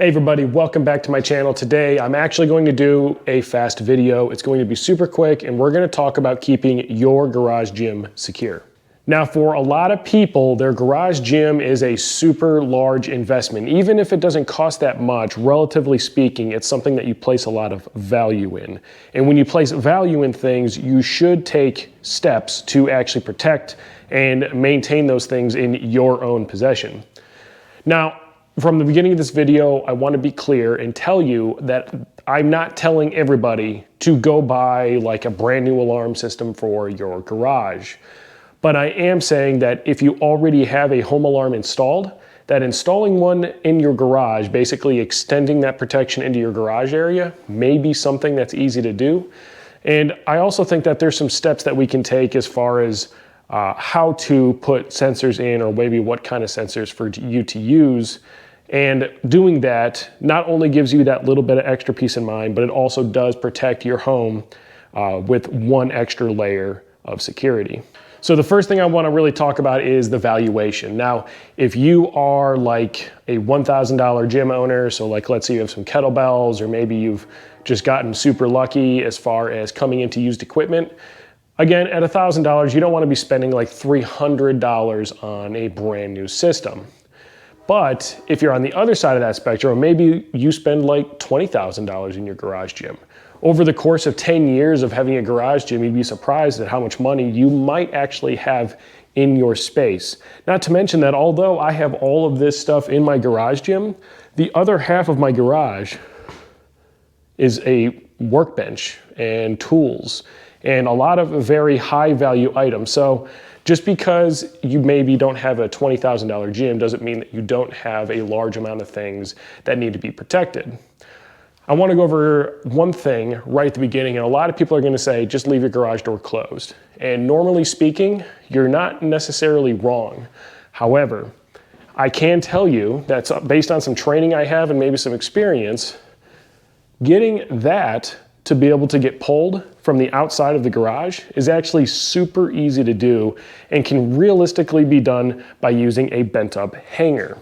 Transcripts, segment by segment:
Hey everybody, welcome back to my channel. Today I'm actually going to do a fast video. It's going to be super quick and we're going to talk about keeping your garage gym secure. Now for a lot of people, their garage gym is a super large investment. Even if it doesn't cost that much, relatively speaking, it's something that you place a lot of value in. And when you place value in things, you should take steps to actually protect and maintain those things in your own possession. Now, from the beginning of this video, I want to be clear and tell you that I'm not telling everybody to go buy like a brand new alarm system for your garage. But I am saying that if you already have a home alarm installed, that installing one in your garage, basically extending that protection into your garage area, may be something that's easy to do. And I also think that there's some steps that we can take as far as how to put sensors in, or maybe what kind of sensors for you to use. And doing that not only gives you that little bit of extra peace of mind, but it also does protect your home with one extra layer of security. So the first thing I want to really talk about is the valuation. Now, if you are like a $1,000 gym owner, so like let's say you have some kettlebells, or maybe you've just gotten super lucky as far as coming into used equipment, again, at $1,000, you don't want to be spending like $300 on a brand new system. But if you're on the other side of that spectrum, or maybe you spend like $20,000 in your garage gym. Over the course of 10 years of having a garage gym, you'd be surprised at how much money you might actually have in your space. Not to mention that although I have all of this stuff in my garage gym, the other half of my garage is a workbench and tools and a lot of very high value items. So just because you maybe don't have a $20,000 gym doesn't mean that you don't have a large amount of things that need to be protected. I want to go over one thing right at the beginning, and a lot of people are going to say, just leave your garage door closed. And normally speaking, you're not necessarily wrong. However, I can tell you that based on some training I have and maybe some experience, getting that to be able to get pulled from the outside of the garage is actually super easy to do and can realistically be done by using a bent up hanger.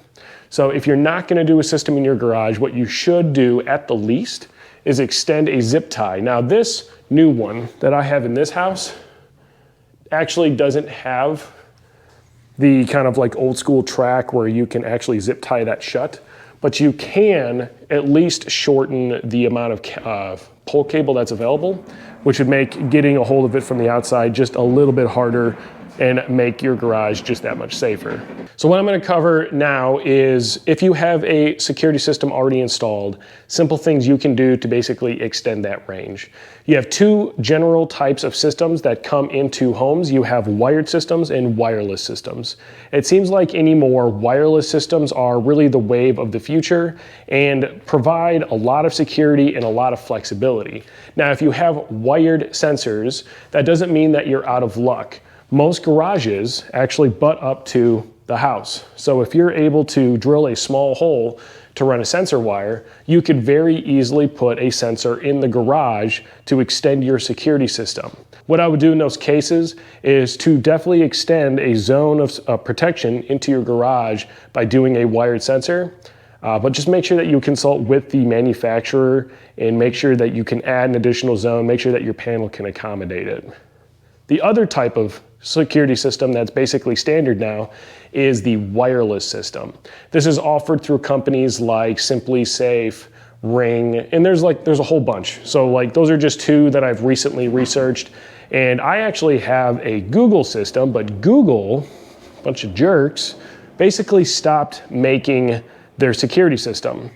So if you're not going to do a system in your garage, what you should do at the least is extend a zip tie. Now this new one that I have in this house actually doesn't have the kind of like old school track where you can actually zip tie that shut, but you can at least shorten the amount of pull cable that's available, which would make getting a hold of it from the outside just a little bit harder and make your garage just that much safer. So what I'm going to cover now is, if you have a security system already installed, simple things you can do to basically extend that range. You have two general types of systems that come into homes. You have wired systems and wireless systems. It seems like anymore, wireless systems are really the wave of the future and provide a lot of security and a lot of flexibility. Now, if you have wired sensors, that doesn't mean that you're out of luck. Most garages actually butt up to the house. So if you're able to drill a small hole to run a sensor wire, you could very easily put a sensor in the garage to extend your security system. What I would do in those cases is to definitely extend a zone of protection into your garage by doing a wired sensor. But just make sure that you consult with the manufacturer and make sure that you can add an additional zone, make sure that your panel can accommodate it. The other type of security system that's basically standard now is the wireless system. This is offered through companies like Simply Safe, Ring, and there's a whole bunch. So like those are just two that I've recently researched. And I actually have a Google system, but Google, a bunch of jerks, basically stopped making their security system.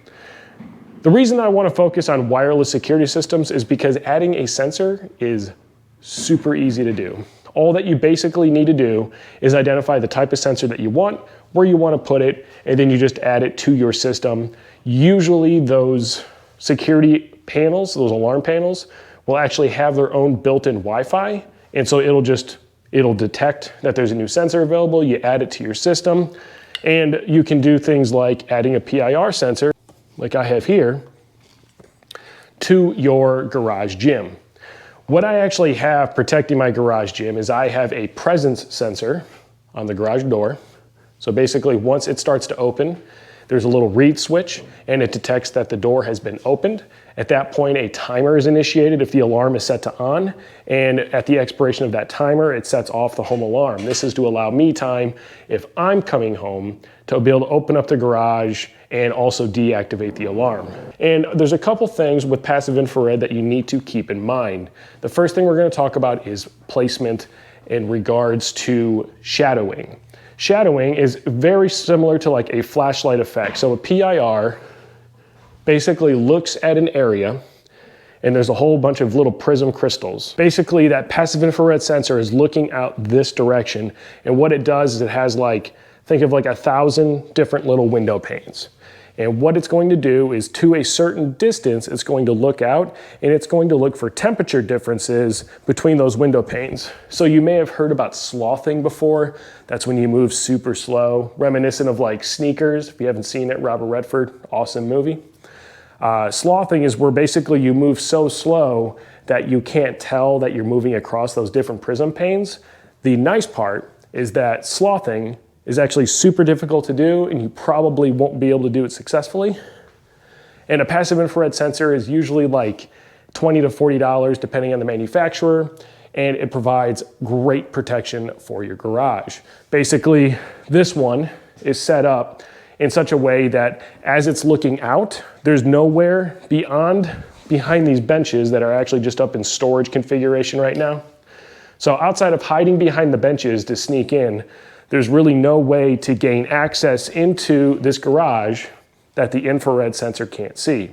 The reason I want to focus on wireless security systems is because adding a sensor is super easy to do. All that you basically need to do is identify the type of sensor that you want, where you want to put it, and then you just add it to your system. Usually those security panels, those alarm panels, will actually have their own built-in Wi-Fi, and so it'll detect that there's a new sensor available, you add it to your system, and you can do things like adding a PIR sensor, like I have here, to your garage gym. What I actually have protecting my garage gym is I have a presence sensor on the garage door. So basically once it starts to open, there's a little read switch and it detects that the door has been opened. At that point, a timer is initiated if the alarm is set to on, and at the expiration of that timer, it sets off the home alarm. This is to allow me time, if I'm coming home, to be able to open up the garage and also deactivate the alarm. And there's a couple things with passive infrared that you need to keep in mind. The first thing we're going to talk about is placement in regards to shadowing. Shadowing is very similar to like a flashlight effect. So a PIR basically looks at an area and there's a whole bunch of little prism crystals. Basically that passive infrared sensor is looking out this direction, and what it does is it has like, think of like 1,000 different little window panes. And what it's going to do is, to a certain distance, it's going to look out and it's going to look for temperature differences between those window panes. So you may have heard about slothing before. That's when you move super slow, reminiscent of like Sneakers. If you haven't seen it, Robert Redford, awesome movie. Slothing is where basically you move so slow that you can't tell that you're moving across those different prism panes. The nice part is that slothing is actually super difficult to do, and you probably won't be able to do it successfully. And a passive infrared sensor is usually like $20 to $40 depending on the manufacturer, and it provides great protection for your garage. Basically, this one is set up in such a way that as it's looking out, there's nowhere behind these benches that are actually just up in storage configuration right now. So outside of hiding behind the benches to sneak in, there's really no way to gain access into this garage that the infrared sensor can't see.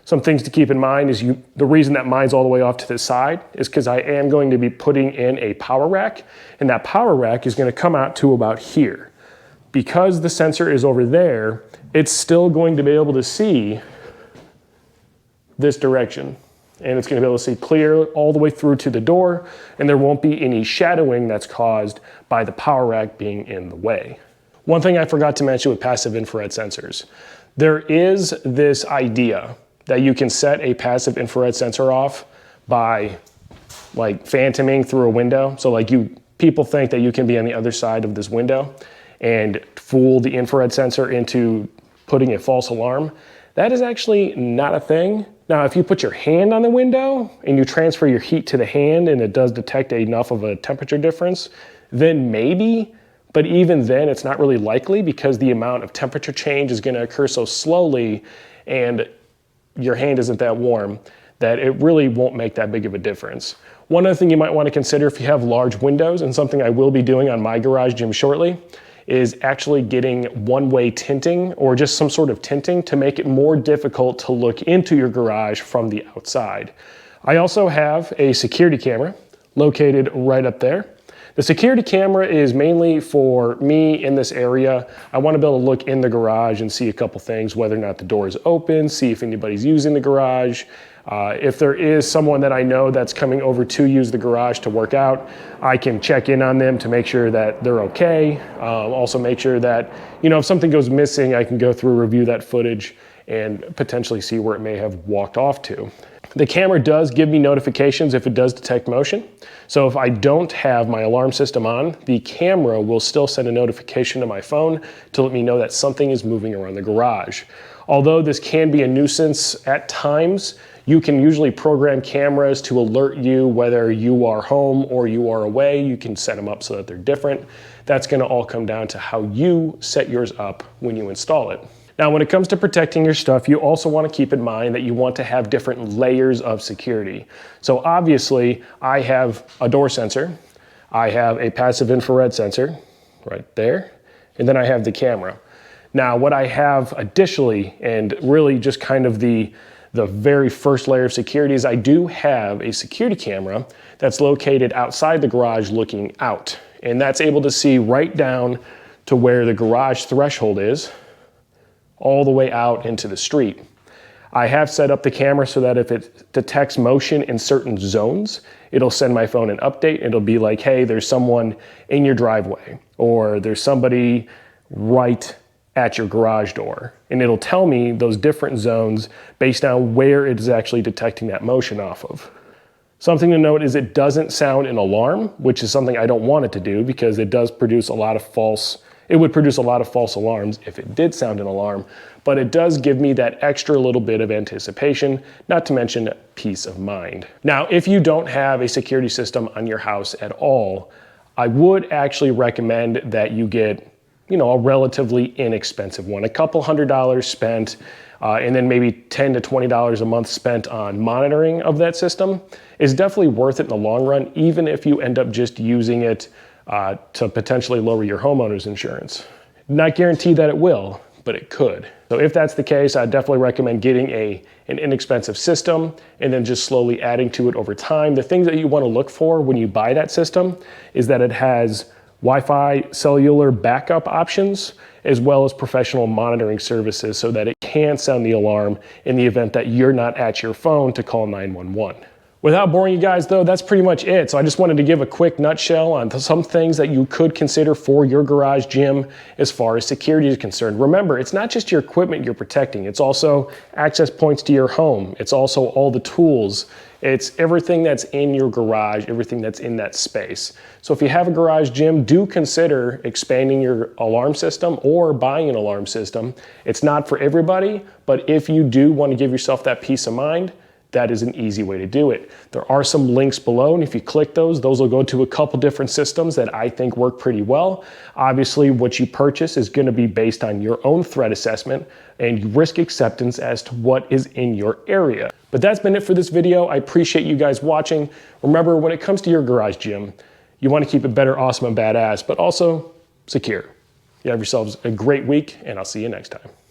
Some things to keep in mind is the reason that mine's all the way off to the side is because I am going to be putting in a power rack, and that power rack is going to come out to about here. Because the sensor is over there, it's still going to be able to see this direction. And it's going to be able to see clear all the way through to the door, and there won't be any shadowing that's caused by the power rack being in the way. One thing I forgot to mention with passive infrared sensors, there is this idea that you can set a passive infrared sensor off by like phantoming through a window. So like people think that you can be on the other side of this window and fool the infrared sensor into putting a false alarm. That is actually not a thing. Now, if you put your hand on the window and you transfer your heat to the hand and it does detect enough of a temperature difference, then maybe, but even then it's not really likely because the amount of temperature change is going to occur so slowly and your hand isn't that warm that it really won't make that big of a difference. One other thing you might want to consider if you have large windows, and something I will be doing on my garage gym shortly, is actually getting one-way tinting or just some sort of tinting to make it more difficult to look into your garage from the outside. I also have a security camera located right up there. The security camera is mainly for me in this area. I want to be able to look in the garage and see a couple things, whether or not the door is open, see if anybody's using the garage. If there is someone that I know that's coming over to use the garage to work out, I can check in on them to make sure that they're okay. Also make sure that, if something goes missing, I can go through, review that footage, and potentially see where it may have walked off to. The camera does give me notifications if it does detect motion. So if I don't have my alarm system on, the camera will still send a notification to my phone to let me know that something is moving around the garage. Although this can be a nuisance at times, you can usually program cameras to alert you whether you are home or you are away. You can set them up so that they're different. That's going to all come down to how you set yours up when you install it. Now, when it comes to protecting your stuff, you also want to keep in mind that you want to have different layers of security. So obviously, I have a door sensor, I have a passive infrared sensor right there, and then I have the camera. Now, what I have additionally, and really just kind of the very first layer of security, is I do have a security camera that's located outside the garage looking out. And that's able to see right down to where the garage threshold is, all the way out into the street. I have set up the camera so that if it detects motion in certain zones, it'll send my phone an update. It'll be like, hey, there's someone in your driveway, or there's somebody right at your garage door. And it'll tell me those different zones based on where it is actually detecting that motion off of. Something to note is it doesn't sound an alarm, which is something I don't want it to do because it does produce a lot of false It would produce a lot of false alarms if it did sound an alarm, but it does give me that extra little bit of anticipation, not to mention peace of mind. Now, if you don't have a security system on your house at all, I would actually recommend that you get, a relatively inexpensive one. A couple $100s spent, and then maybe $10 to $20 a month spent on monitoring of that system is definitely worth it in the long run, even if you end up just using it to potentially lower your homeowner's insurance. Not guaranteed that it will, but it could. So if that's the case, I'd definitely recommend getting an inexpensive system and then just slowly adding to it over time. The things that you want to look for when you buy that system is that it has Wi-Fi cellular backup options, as well as professional monitoring services so that it can sound the alarm in the event that you're not at your phone to call 911. Without boring you guys though, that's pretty much it. So I just wanted to give a quick nutshell on some things that you could consider for your garage gym as far as security is concerned. Remember, it's not just your equipment you're protecting, it's also access points to your home. It's also all the tools. It's everything that's in your garage, everything that's in that space. So if you have a garage gym, do consider expanding your alarm system or buying an alarm system. It's not for everybody, but if you do want to give yourself that peace of mind, that is an easy way to do it. There are some links below, and if you click those will go to a couple different systems that I think work pretty well. Obviously, what you purchase is going to be based on your own threat assessment and risk acceptance as to what is in your area. But that's been it for this video. I appreciate you guys watching. Remember, when it comes to your garage gym, you want to keep it better, awesome, and badass, but also secure. You have yourselves a great week, and I'll see you next time.